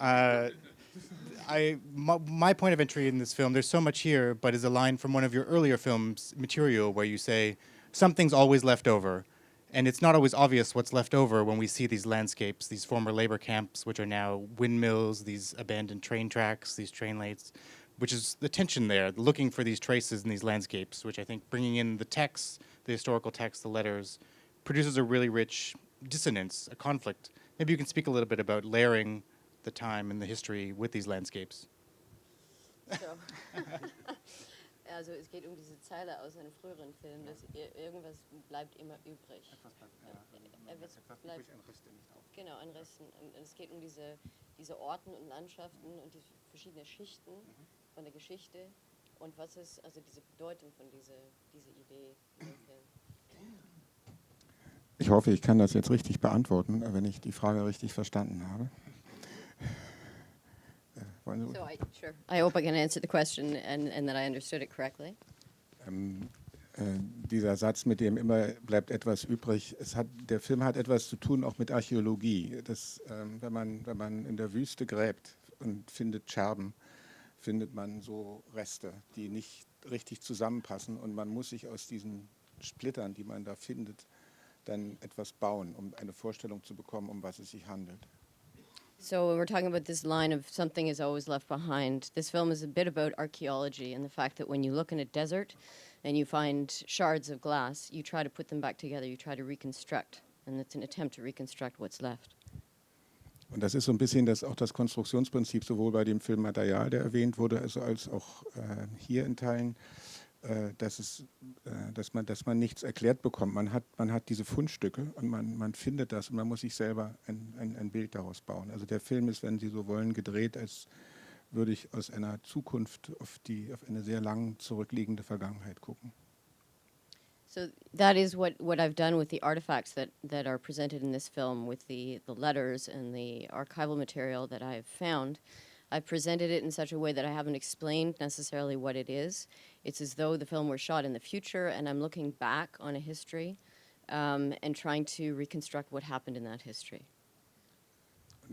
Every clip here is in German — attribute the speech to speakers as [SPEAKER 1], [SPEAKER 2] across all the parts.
[SPEAKER 1] My point of entry in this film, there's so much here, but is a line from one of your earlier films, Material, where you say, something's always left over. And it's not always obvious what's left over when we see these landscapes, these former labor camps, which are now windmills, these abandoned train tracks, these train lanes, which is the tension there, looking for these traces in these landscapes, which I think bringing in the text, the historical text, the letters, produces a really rich dissonance, a conflict. Maybe you can speak a little bit about layering the time and the history with these landscapes.
[SPEAKER 2] So. Also es geht diese Zeile aus einem früheren Film, dass irgendwas bleibt immer übrig. Etwas bleibt, genau, ein Rest. Und es geht diese Orten und Landschaften und die verschiedenen Schichten von der Geschichte und was ist also diese Bedeutung von dieser Idee in dem Film.
[SPEAKER 3] Ich hoffe, ich kann das jetzt richtig beantworten, wenn ich die Frage richtig verstanden habe.
[SPEAKER 2] Sure. I hope I can answer the question and that I understood it correctly.
[SPEAKER 3] Dieser Satz, mit dem immer bleibt etwas übrig, der Film hat etwas zu tun auch mit Archäologie. Wenn man in der Wüste gräbt und findet Scherben, findet man so Reste, die nicht richtig zusammenpassen und man muss sich aus diesen Splittern, die man da findet, dann etwas bauen, um eine Vorstellung zu bekommen, um was es sich handelt.
[SPEAKER 2] So when we're talking about this line of something is always left behind, this film is a bit about archaeology and the fact that when you look in a desert and you find shards of glass, you try to put them back together, you try to reconstruct, and it's an attempt to reconstruct what's left.
[SPEAKER 3] Und das ist so ein bisschen auch das Konstruktionsprinzip, sowohl bei dem Filmmaterial, der erwähnt wurde, als auch hier in Teilen, dass man nichts erklärt bekommt. Man hat diese Fundstücke und man findet das und man muss sich selber ein Bild daraus bauen. Also der Film ist, wenn Sie so wollen, gedreht, als würde ich aus einer Zukunft auf eine sehr lang zurückliegende Vergangenheit gucken.
[SPEAKER 2] So that is what I've done with the artifacts that are presented in this film, with the letters and the archival material that I've found. I've presented it in such a way that I haven't explained necessarily what it is. It's as though the film were shot in the future and I'm looking back on a history and trying to reconstruct what happened in that history.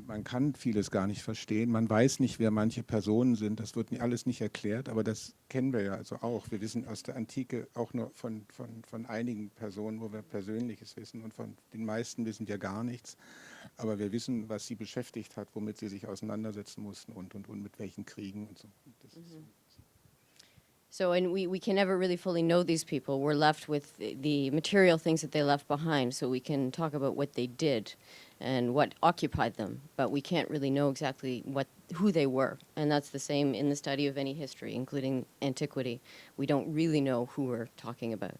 [SPEAKER 3] Man kann vieles gar nicht verstehen. Man weiß nicht, wer manche Personen sind. Das wird alles nicht erklärt, aber das kennen wir ja also auch. Wir wissen aus der Antike auch nur von einigen Personen, wo wir Persönliches wissen. Und von den meisten wissen wir gar nichts. Aber wir wissen, was sie beschäftigt hat, womit sie sich auseinandersetzen mussten und mit welchen Kriegen und so.
[SPEAKER 2] So, and we can never really fully know these people. We're left with the material things that they left behind, so we can talk about what they did and what occupied them, but we can't really know exactly who they were. And that's the same in the study of any history, including antiquity. We don't really know who we're talking about.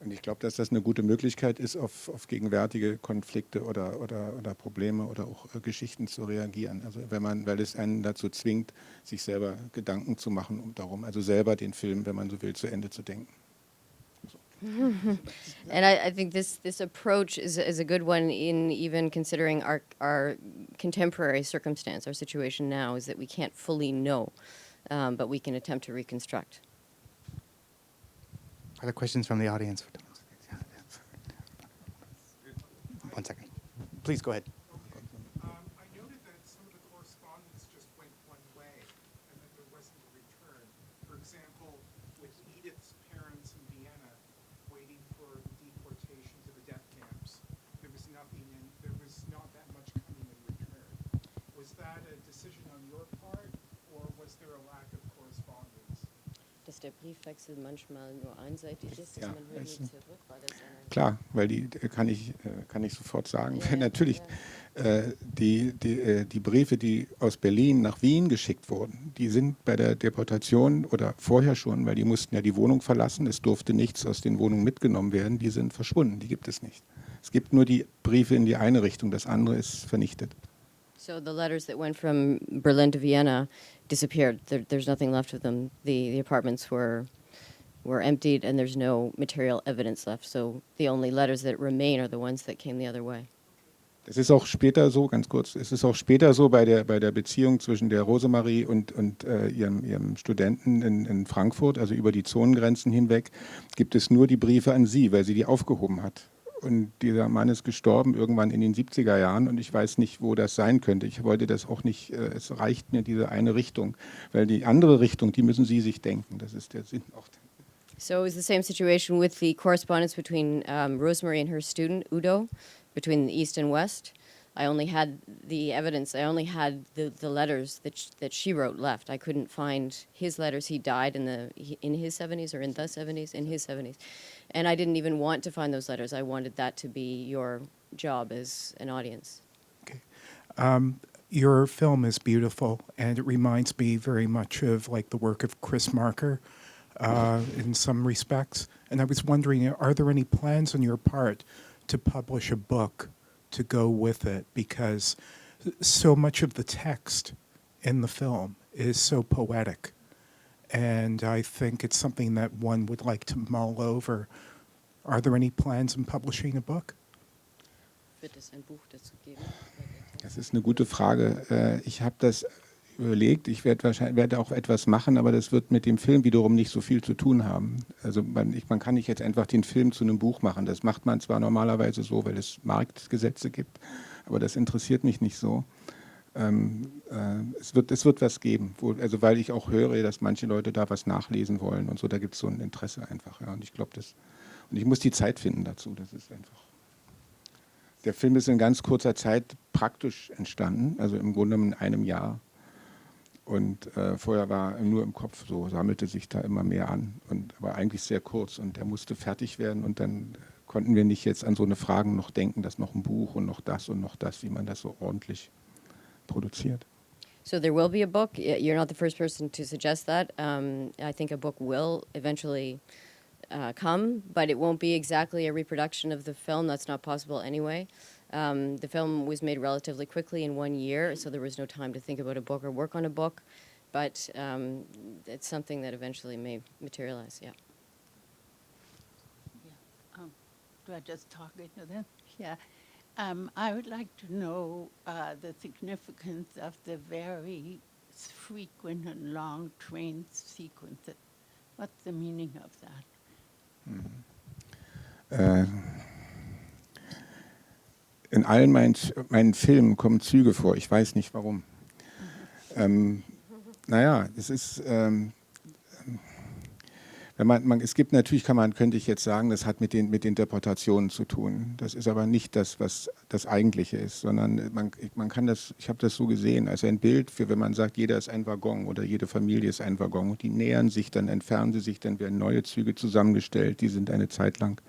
[SPEAKER 3] Und ich glaube, dass das eine gute Möglichkeit ist, auf gegenwärtige Konflikte oder Probleme oder auch Geschichten zu reagieren. Also weil es einen dazu zwingt, sich selber Gedanken zu machen darum, also selber den Film, wenn man so will, zu Ende zu denken.
[SPEAKER 2] And I think this approach is a good one in even considering our contemporary circumstance, our situation now, is that we can't fully know, but we can attempt to reconstruct.
[SPEAKER 1] Other questions from the audience? One second. Please go ahead.
[SPEAKER 4] I noted that some of the correspondence just went one way and that there wasn't a return. For example, with Edith's parents in Vienna waiting for deportation to the death camps, there was not that much coming in return. Was that a decision on your part or was there a lack of correspondence?
[SPEAKER 2] Dass der Briefwechsel manchmal nur einseitig ist, dass man hört nie zurück, war das eine...
[SPEAKER 3] Klar, weil die kann ich sofort sagen. Ja, natürlich, die Briefe, die aus Berlin nach Wien geschickt wurden, die sind bei der Deportation oder vorher schon, weil die mussten ja die Wohnung verlassen, es durfte nichts aus den Wohnungen mitgenommen werden, die sind verschwunden, die gibt es nicht. Es gibt nur die Briefe in die eine Richtung, das andere ist vernichtet.
[SPEAKER 2] So the letters that went from Berlin to Vienna disappeared. There's nothing left of them. The apartments were emptied and there's no material evidence left. So the only letters that remain are the ones that came the other way.
[SPEAKER 3] Es ist auch später so, ganz kurz, es ist auch später so bei der Beziehung zwischen der Rosemarie und ihrem Studenten in Frankfurt, also über die Zonengrenzen hinweg, gibt es nur die Briefe an sie, weil sie die aufgehoben hat. und dieser Mann ist gestorben irgendwann in den 70er Jahren und ich weiß nicht, wo das sein könnte. Ich wollte das auch nicht, es reicht mir diese eine Richtung, weil die andere Richtung, die müssen Sie sich denken. Das ist der Sinn auch.
[SPEAKER 2] So it was the same situation with the correspondence between Rosemary and her student, Udo, between the East and West. I only had the evidence, I only had the letters that she wrote left. I couldn't find his letters. He died in his 70s or in the 70s, in his 70s. And I didn't even want to find those letters. I wanted that to be your job as an audience.
[SPEAKER 5] Okay. Your film is beautiful, and it reminds me very much of like the work of Chris Marker in some respects. And I was wondering, are there any plans on your part to publish a book to go with it? Because so much of the text in the film is so poetic. And I think it's something that one would like to mull over. Are there any plans in publishing a book?
[SPEAKER 2] Wird es ein Buch dazu geben?
[SPEAKER 3] Das ist eine gute Frage. Ich habe das überlegt, ich werde auch etwas machen, aber das wird mit dem Film wiederum nicht so viel zu tun haben. Also man kann nicht jetzt einfach den Film zu einem Buch machen. Das macht man zwar normalerweise so, weil es Marktgesetze gibt, aber das interessiert mich nicht so. Es wird was geben, also weil ich auch höre, dass manche Leute da was nachlesen wollen und so, da gibt es so ein Interesse einfach. Ja, und ich glaube, und ich muss die Zeit finden dazu, das ist einfach. Der Film ist in ganz kurzer Zeit praktisch entstanden, also im Grunde in einem Jahr. Und vorher war nur im Kopf so, sammelte sich da immer mehr an. Aber eigentlich sehr kurz und der musste fertig werden. Und dann konnten wir nicht jetzt an so eine Fragen noch denken, dass noch ein Buch und noch das, wie man das so ordentlich produziert.
[SPEAKER 2] So there will be a book. You're not the first person to suggest that. I think a book will eventually come, but it won't be exactly a reproduction of the film. That's not possible anyway. The film was made relatively quickly in 1 year, so there was no time to think about a book or work on a book. But it's something that eventually may materialize, yeah.
[SPEAKER 6] Do I just talk into them? Yeah. I would like to know the significance of the very frequent and long train sequences. What's the meaning of that?
[SPEAKER 3] In allen meinen Filmen kommen Züge vor. Ich weiß nicht warum. Naja, es ist, es gibt natürlich, könnte ich jetzt sagen, das hat mit den Deportationen zu tun. Das ist aber nicht das, was das Eigentliche ist, sondern man kann das, ich habe das so gesehen, als ein Bild für, wenn man sagt, jeder ist ein Waggon oder jede Familie ist ein Waggon und die nähern sich, dann entfernen sie sich, dann werden neue Züge zusammengestellt, die sind eine Zeit lang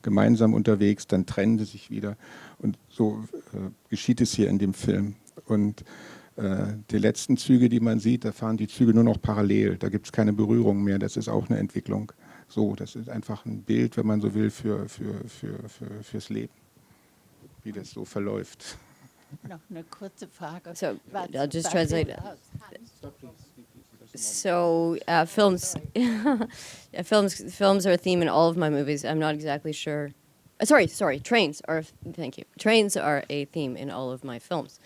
[SPEAKER 3] gemeinsam unterwegs, dann trennen sie sich wieder und so geschieht es hier in dem Film. Und die letzten Züge, die man sieht, da fahren die Züge nur noch parallel, da gibt es keine Berührung mehr, das ist auch eine Entwicklung. So, das ist einfach ein Bild, wenn man so will, fürs Leben, wie das so verläuft.
[SPEAKER 6] Noch eine kurze Frage.
[SPEAKER 2] So I'll just translate. So films are a theme in all of my movies. I'm not exactly sure. Sorry. Trains are. Thank you. Trains are a theme in all of my films.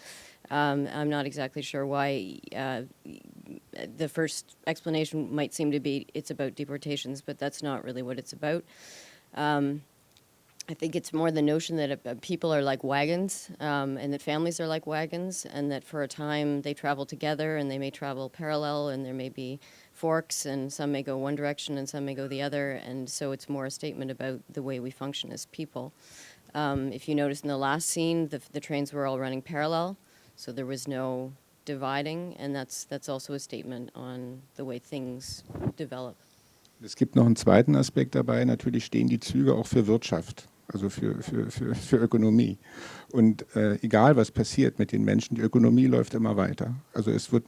[SPEAKER 2] I'm not exactly sure why. The first explanation might seem to be it's about deportations, but that's not really what it's about. I think it's more the notion that people are like wagons, and that families are like wagons, and that for a time they travel together, and they may travel parallel, and there may be forks, and some may go one direction, and some may go the other, and so it's more a statement about the way we function as people. If you notice in the last scene, the trains were all running parallel, so there was no dividing, and that's also a statement on the way things develop.
[SPEAKER 3] Es gibt noch einen zweiten Aspekt dabei, natürlich stehen die Züge auch für Wirtschaft, also für Ökonomie. Und egal was passiert mit den Menschen, die Ökonomie läuft immer weiter. Also es wird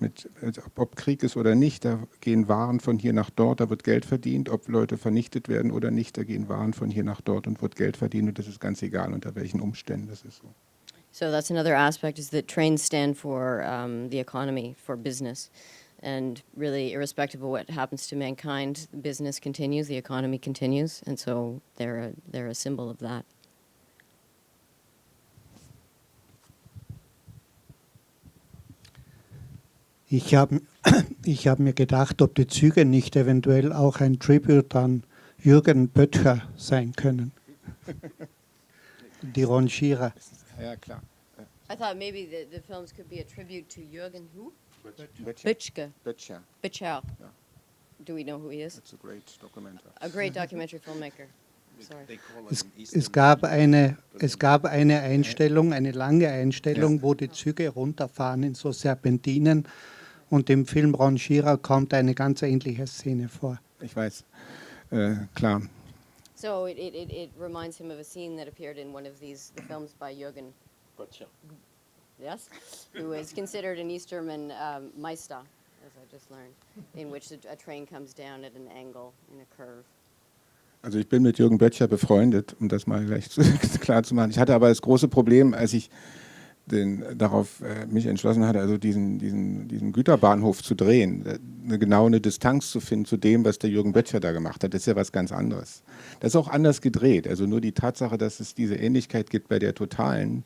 [SPEAKER 3] ob Krieg ist oder nicht, da gehen Waren von hier nach dort, da wird Geld verdient, ob Leute vernichtet werden oder nicht, da gehen Waren von hier nach dort und wird Geld verdient und das ist ganz egal, unter welchen Umständen, das ist so.
[SPEAKER 2] So that's another aspect, is that trains stand for the economy, for business. And really, irrespective of what happens to mankind, business continues, the economy continues, and so they're a symbol of that.
[SPEAKER 7] Ich hab mir gedacht, ob die Züge nicht eventuell auch ein Tribute an Jürgen Böttcher sein können. die Ronschierer.
[SPEAKER 3] Ja, klar.
[SPEAKER 2] I thought maybe the films could be a tribute to Jürgen who?
[SPEAKER 3] Böttcher.
[SPEAKER 2] Böttcher.
[SPEAKER 3] Böttcher.
[SPEAKER 2] Böttcher.
[SPEAKER 3] Yeah.
[SPEAKER 2] Do we know who he is?
[SPEAKER 3] That's a great documentary.
[SPEAKER 2] A great documentary filmmaker. Sorry.
[SPEAKER 7] Es gab eine Einstellung, eine lange Einstellung, wo die Züge runterfahren in so Serpentinen und im Film Ronschierer kommt eine ganz ähnliche Szene vor.
[SPEAKER 3] Ich weiß, klar.
[SPEAKER 2] So it reminds him of a scene that appeared in one of these films by Jürgen. Yes, who is considered an East German Meister, as I just learned, in which a train comes down at an angle in a curve.
[SPEAKER 3] Also ich bin mit Jürgen Böttcher befreundet, um das mal gleich klar zu machen. Ich hatte aber das große Problem, als ich darauf mich entschlossen hatte, also diesen Güterbahnhof zu drehen, eine Distanz zu finden zu dem, was der Jürgen Böttcher da gemacht hat. Das ist ja was ganz anderes. Das ist auch anders gedreht. Also nur die Tatsache, dass es diese Ähnlichkeit gibt bei der Totalen,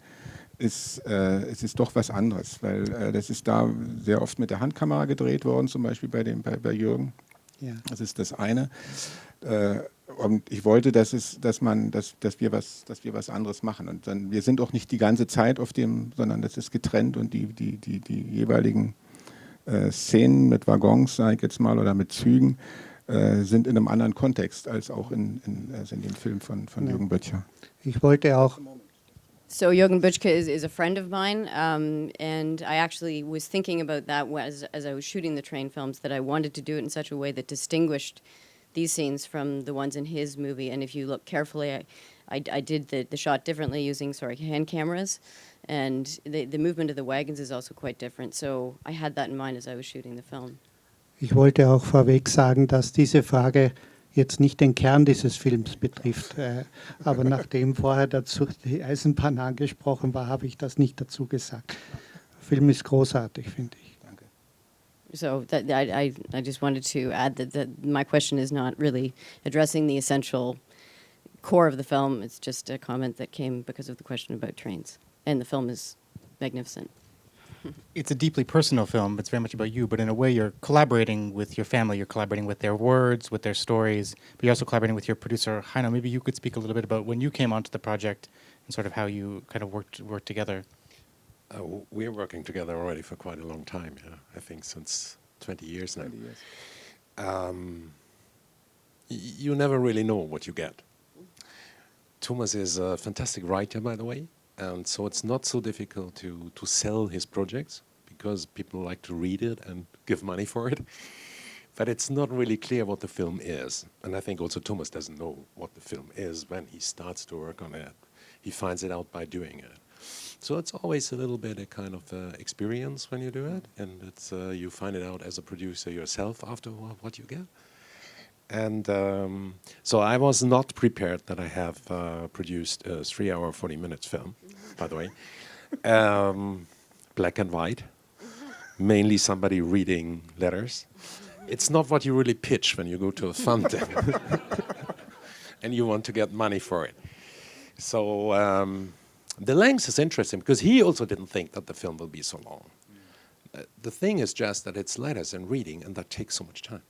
[SPEAKER 3] es ist doch was anderes, weil das ist da sehr oft mit der Handkamera gedreht worden, zum Beispiel bei Jürgen.
[SPEAKER 7] Ja.
[SPEAKER 3] Das ist das eine. Und ich wollte, dass wir was anderes machen. Und dann, wir sind auch nicht die ganze Zeit auf dem, sondern das ist getrennt und die jeweiligen Szenen mit Waggons, sage ich jetzt mal, oder mit Zügen, sind in einem anderen Kontext als auch in dem Film von Jürgen Böttcher.
[SPEAKER 7] Ich wollte auch
[SPEAKER 2] So Jürgen Böttcher is a friend of mine, and I actually was thinking about that as I was shooting the train films, that I wanted to do it in such a way that distinguished these scenes from the ones in his movie. And if you look carefully, I did the shot differently using hand cameras, and the movement of the wagons is also quite different. So I had that in mind as I was shooting the film.
[SPEAKER 7] Ich wollte auch vorweg sagen, dass diese Frage jetzt nicht den Kern dieses Films betrifft. Aber nachdem vorher dazu die Eisenbahn angesprochen war, habe ich das nicht dazu gesagt. Der Film ist großartig, finde ich.
[SPEAKER 3] Danke.
[SPEAKER 2] So I just wanted to add that my question is not really addressing the essential core of the film. It's just a comment that came because of the question about trains. And the film is magnificent.
[SPEAKER 1] It's a deeply personal film. It's very much about you, but in a way you're collaborating with your family. You're collaborating with their words, with their stories, but you're also collaborating with your producer, Heimat. Maybe you could speak a little bit about when you came onto the project and sort of how you kind of worked together.
[SPEAKER 8] We're working together already for quite a long time, yeah. I think since 20 years now.
[SPEAKER 3] 20 years.
[SPEAKER 8] You never really know what you get. Thomas is a fantastic writer, by the way. And so it's not so difficult to sell his projects because people like to read it and give money for it. But it's not really clear what the film is. And I think also Thomas doesn't know what the film is when he starts to work on it. He finds it out by doing it. So it's always a little bit a kind of experience when you do it. And it's you find it out as a producer yourself after what you get. And so I was not prepared that I have produced a 3-hour, 40 minutes film, by the way. Black and white, mainly somebody reading letters. It's not what you really pitch when you go to a fountain and you want to get money for it. So the length is interesting because he also didn't think that the film will be so long. The thing is just that it's letters and reading, and that takes so much time.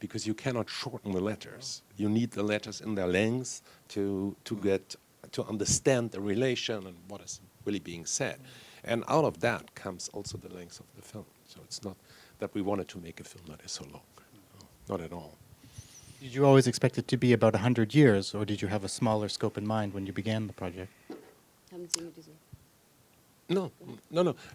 [SPEAKER 8] Because you cannot shorten the letters. You need the letters in their length to understand the relation and what is really being said. And out of that comes also the length of the film. So it's not that we wanted to make a film that is so long. No, not at all.
[SPEAKER 1] Did you always expect it to be about 100 years, or did you have a smaller scope in mind when you began the project?
[SPEAKER 2] Haven't seen it, is it?
[SPEAKER 8] No.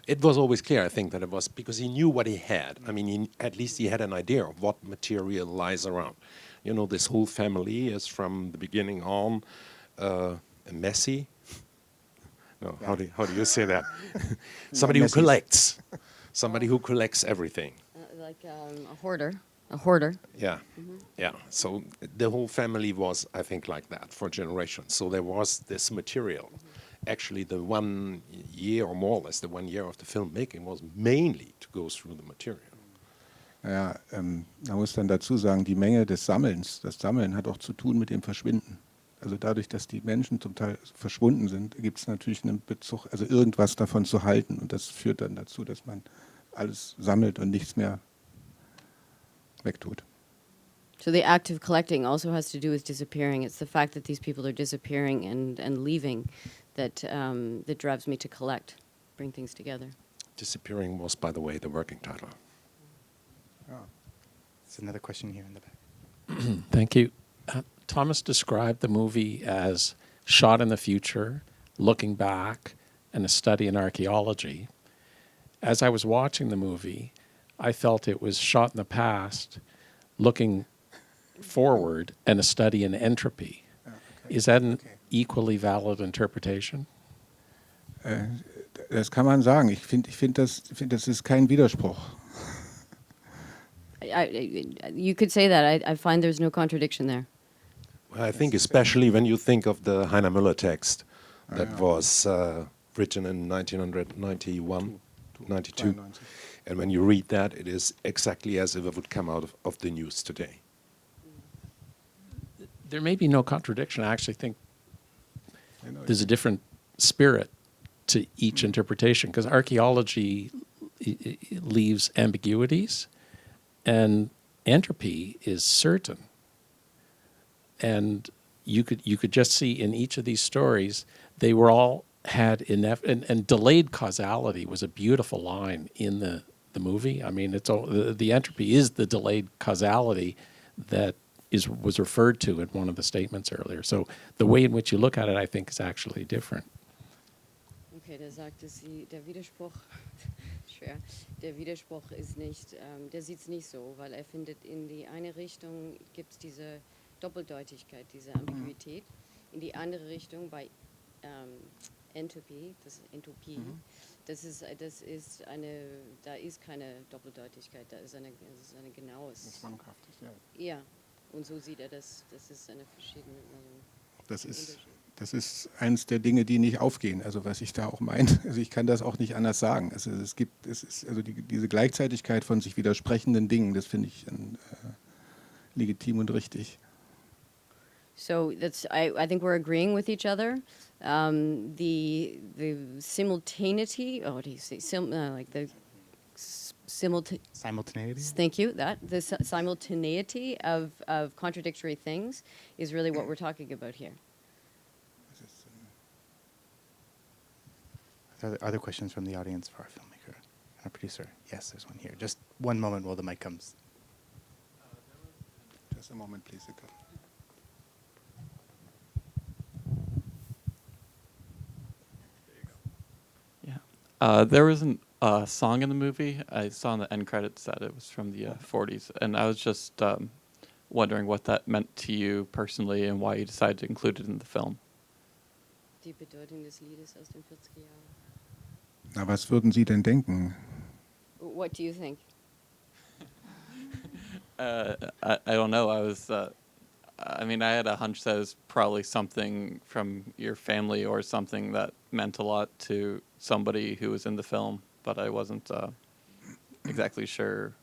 [SPEAKER 8] It was always clear, I think, that it was because he knew what he had. I mean, at least he had an idea of what material lies around. You know, this whole family is from the beginning on messy. No, how do you say that? Somebody who collects. Somebody who collects everything.
[SPEAKER 2] Like a hoarder. A hoarder.
[SPEAKER 8] Yeah, yeah. So the whole family was, I think, like that for generations. So there was this material. Actually, the 1 year, or more or less the 1 year of the filmmaking, was mainly to go through the material.
[SPEAKER 3] Ja, man muss dann dazu sagen, die Menge des Sammelns, das Sammeln hat auch zu tun mit dem Verschwinden. Also dadurch, dass die Menschen zum Teil verschwunden sind, gibt es natürlich einen Bezug, also irgendwas davon zu halten. Und das führt dann dazu, dass man alles sammelt und nichts mehr wegtut.
[SPEAKER 2] So the act of collecting also has to do with disappearing. It's the fact that these people are disappearing and leaving that that drives me to collect, bring things together.
[SPEAKER 8] Disappearing was, by the way, the working title.
[SPEAKER 1] There's another question here in the back.
[SPEAKER 9] Thank you. Thomas described the movie as shot in the future, looking back, and a study in archaeology. As I was watching the movie, I felt it was shot in the past, looking forward, and a study in entropy. Is that an equally valid interpretation?
[SPEAKER 3] Das kann man sagen. Ich finde, das ist kein Widerspruch.
[SPEAKER 2] You could say that. I find there's no contradiction there.
[SPEAKER 8] Well, I think especially when you think of the Heiner Müller text that was written in 1991, 92. And when you read that, it is exactly as if it would come out of the news today.
[SPEAKER 9] There may be no contradiction. I actually think there's a different spirit to each interpretation, because archaeology leaves ambiguities, and entropy is certain. And you could just see in each of these stories, they were all had and delayed causality was a beautiful line in the movie. I mean, the entropy is the delayed causality that was referred to in one of the statements earlier. So the way in which you look at it, I think, is actually different.
[SPEAKER 2] Okay, da sagte sie, der Widerspruch, schwer, der Widerspruch ist nicht, der sieht es nicht so, weil findet, in die eine Richtung gibt es diese Doppeldeutigkeit, diese Ambiguität, in die andere Richtung bei Entropie, das ist eine, da ist keine Doppeldeutigkeit, da ist eine genaues. Ja, und so sieht das ist eine verschiedene.
[SPEAKER 3] Das ist eines der Dinge, die nicht aufgehen. Also was ich da auch meine. Also ich kann das auch nicht anders sagen. Also diese Gleichzeitigkeit von sich widersprechenden Dingen, das finde ich legitim und richtig.
[SPEAKER 2] So I think we're agreeing with each other. The simultaneity. Oh, what do you say? Like the
[SPEAKER 1] Simultaneity?
[SPEAKER 2] Thank you. The simultaneity of contradictory things is really what we're talking about here.
[SPEAKER 1] Are there questions from the audience for our filmmaker, our producer? Yes, there's one here. Just one moment while the mic comes.
[SPEAKER 3] Just a moment, please.
[SPEAKER 10] There was a song in the movie. I saw in the end credits that it was from the 40s, and I was just wondering what that meant to you personally and why you decided to include it in the film.
[SPEAKER 2] Die Bedeutung des Liedes aus den 40er Jahren.
[SPEAKER 3] Na, was würden Sie denn denken?
[SPEAKER 2] What do you think?
[SPEAKER 10] I don't know. I had a hunch that it was probably something from your family or something that meant a lot to somebody who was in the film, but I wasn't exactly sure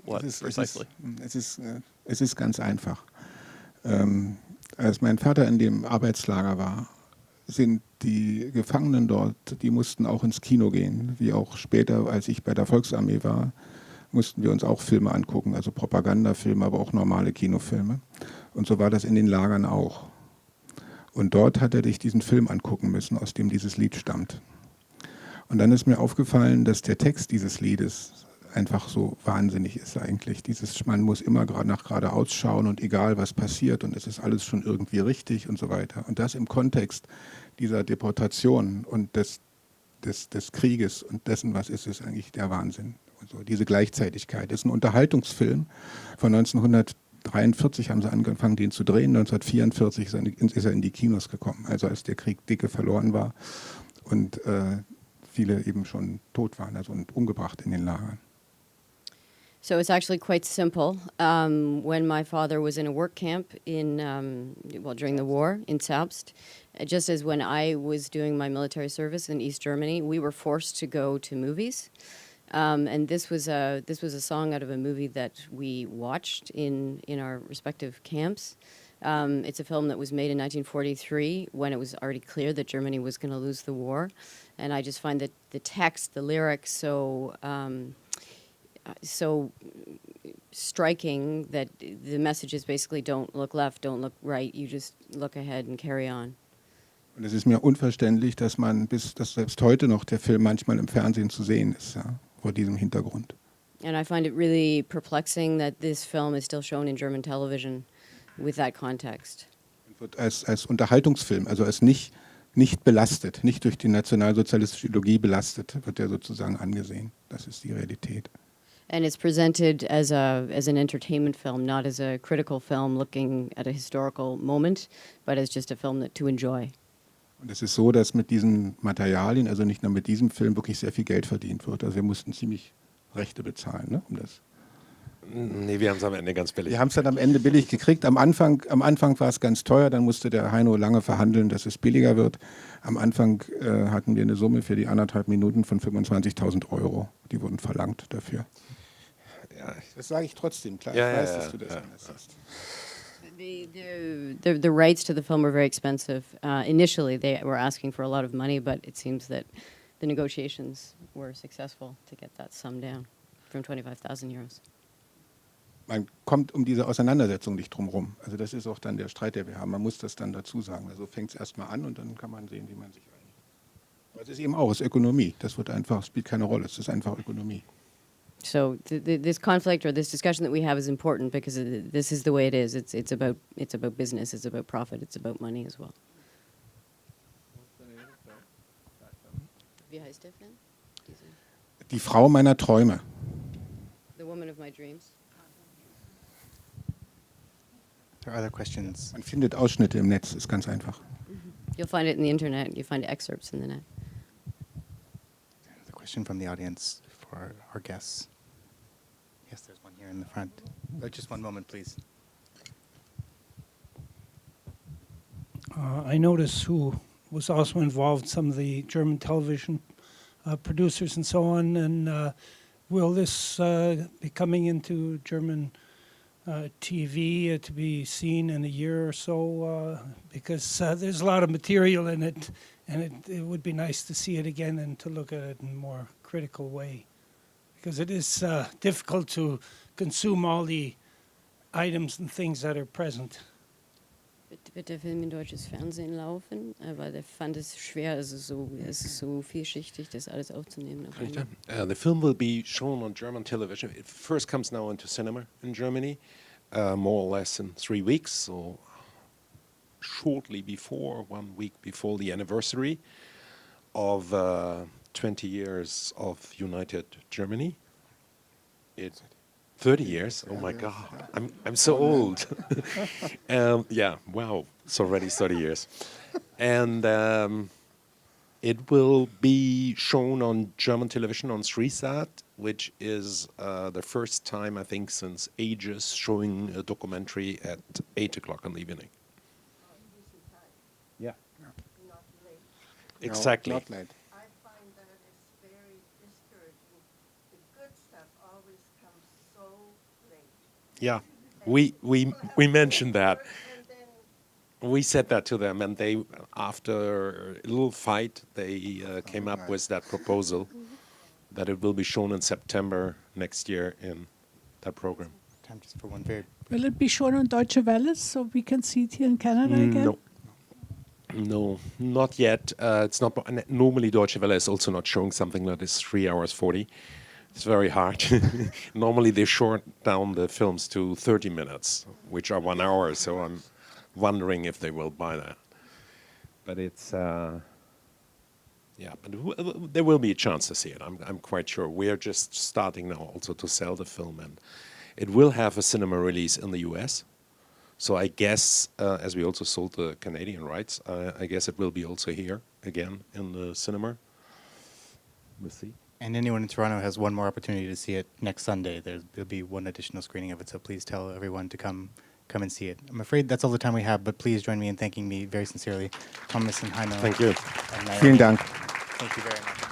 [SPEAKER 10] what precisely.
[SPEAKER 3] Es ist ganz einfach. Als mein Vater in dem Arbeitslager war, sind die Gefangenen dort, die mussten auch ins Kino gehen, wie auch später, als ich bei der Volksarmee war, mussten wir uns auch Filme angucken, also Propagandafilme, aber auch normale Kinofilme. Und so war das in den Lagern auch. Und dort hat er sich diesen Film angucken müssen, aus dem dieses Lied stammt. Und dann ist mir aufgefallen, dass der Text dieses Liedes einfach so wahnsinnig ist eigentlich. Man muss immer nach geradeaus schauen und egal was passiert und es ist alles schon irgendwie richtig und so weiter. Und das im Kontext dieser Deportation und des Krieges und dessen, was ist eigentlich der Wahnsinn. Also diese Gleichzeitigkeit. Das ist ein Unterhaltungsfilm von 1943 haben sie angefangen, den zu drehen. 1944 ist er in die Kinos gekommen, also als der Krieg dicke verloren war und viele eben schon tot waren, also und umgebracht in den Lagern.
[SPEAKER 2] So it's actually quite simple. When my father was in a work camp during the war in Zerbst, just as when I was doing my military service in East Germany, we were forced to go to movies. And this was a song out of a movie that we watched in our respective camps. It's a film that was made in 1943 when it was already clear that Germany was going to lose the war. And I just find that the text, the lyrics, so striking that the message is basically don't look left, don't look right, you just look ahead and carry on.
[SPEAKER 3] Und es ist mir unverständlich, dass selbst heute noch der Film manchmal im Fernsehen zu sehen ist, ja, vor diesem Hintergrund.
[SPEAKER 2] And I find it really perplexing that this film is still shown in German television with that context.
[SPEAKER 3] Wird als Unterhaltungsfilm, also als nicht belastet, nicht durch die nationalsozialistische Ideologie belastet, wird er sozusagen angesehen. Das ist die Realität.
[SPEAKER 2] And it's presented as an entertainment film, not as a critical film looking at a historical moment, but as just a film to enjoy.
[SPEAKER 3] Und es ist so, dass mit diesen Materialien, also nicht nur mit diesem Film, wirklich sehr viel Geld verdient wird. Also wir mussten ziemlich Rechte bezahlen, ne, um das.
[SPEAKER 8] Nee, wir haben es am Ende ganz billig.
[SPEAKER 3] Wir haben es dann am Ende billig gekriegt. Am Anfang war es ganz teuer, dann musste der Heino lange verhandeln, dass es billiger wird. Am Anfang hatten wir eine Summe für die 1,5 Minuten von 25.000 €. Die wurden verlangt dafür.
[SPEAKER 8] Ja.
[SPEAKER 3] Das sage ich trotzdem, klar.
[SPEAKER 8] Ja,
[SPEAKER 3] ich weiß,
[SPEAKER 8] ja,
[SPEAKER 3] dass du das
[SPEAKER 8] ja.
[SPEAKER 3] anders siehst.
[SPEAKER 2] The rights to the film were very expensive. Initially, they were asking for a lot of money, but it seems that the negotiations were successful to get that sum down from 25,000 euros.
[SPEAKER 3] Man kommt um diese Auseinandersetzung nicht drum rum. Also das ist auch dann der Streit, den wir haben. Man muss das dann dazu sagen. Also fängt es erstmal an und dann kann man sehen, wie man sich einigt. Aber es ist eben auch, es ist Ökonomie. Das spielt keine Rolle. Es ist einfach Ökonomie.
[SPEAKER 2] So this conflict or this discussion that we have is important because this is the way it is. It's about business. It's about profit. It's about money as well. Wie heißt der Film?
[SPEAKER 3] Die Frau meiner Träume.
[SPEAKER 2] The Woman of My Dreams.
[SPEAKER 1] There are other questions.
[SPEAKER 3] Man findet Ausschnitte im Netz, ist ganz einfach.
[SPEAKER 2] You'll find it in the internet. You'll find excerpts in the net.
[SPEAKER 1] Another question from the audience for our guests. Yes, there's one here in the front. Just one moment, please.
[SPEAKER 11] I notice who was also involved, some of the German television producers and so on, and will this be coming into German TV to be seen in a year or so? Because there's a lot of material in it, and it would be nice to see it again and to look at it in a more critical way. Because it is difficult to consume all the items and things that are present.
[SPEAKER 2] Wird der Film in deutsches Fernsehen laufen? Weil ich fand es schwer, es ist so vielschichtig, das alles aufzunehmen. Auf einmal.
[SPEAKER 8] The film will be shown on German television. It first comes now into cinema in Germany, more or less in 3 weeks, so shortly before, 1 week before the anniversary of 20 years of United Germany. It's 30 years? Oh my God, I'm so old. Yeah, wow, it's already 30 years. And it will be shown on German television on Srisat, which is the first time, I think, since ages showing a documentary at 8 o'clock in the evening. Yeah. Exactly.
[SPEAKER 3] No, not late.
[SPEAKER 6] I find that it's very discouraging. The good stuff always comes so late.
[SPEAKER 8] Yeah, we mentioned that.
[SPEAKER 6] And then
[SPEAKER 8] We said that to them, and they, after a little fight, they came up with that proposal that it will be shown in September next year in that program.
[SPEAKER 1] Time just for one very.
[SPEAKER 12] Will it be shown on Deutsche Welle so we can see it here in Canada again?
[SPEAKER 8] No, not yet. It's not normally Deutsche Welle is also not showing something that is 3 hours 40. It's very hard. Normally they short down the films to 30 minutes, which are 1 hour. So I'm wondering if they will buy that. But it's yeah. But there will be a chance to see it. I'm quite sure. We are just starting now also to sell the film, and it will have a cinema release in the U.S. So I guess, as we also sold the Canadian rights, I guess it will be also here again in the cinema. We'll see.
[SPEAKER 1] And anyone in Toronto has one more opportunity to see it next Sunday. There'll be one additional screening of it, so please tell everyone to come and see it. I'm afraid that's all the time we have, but please join me in thanking me very sincerely, Thomas and Heimat.
[SPEAKER 8] Thank you.
[SPEAKER 1] And
[SPEAKER 3] Vielen Dank.
[SPEAKER 1] Thank you very much.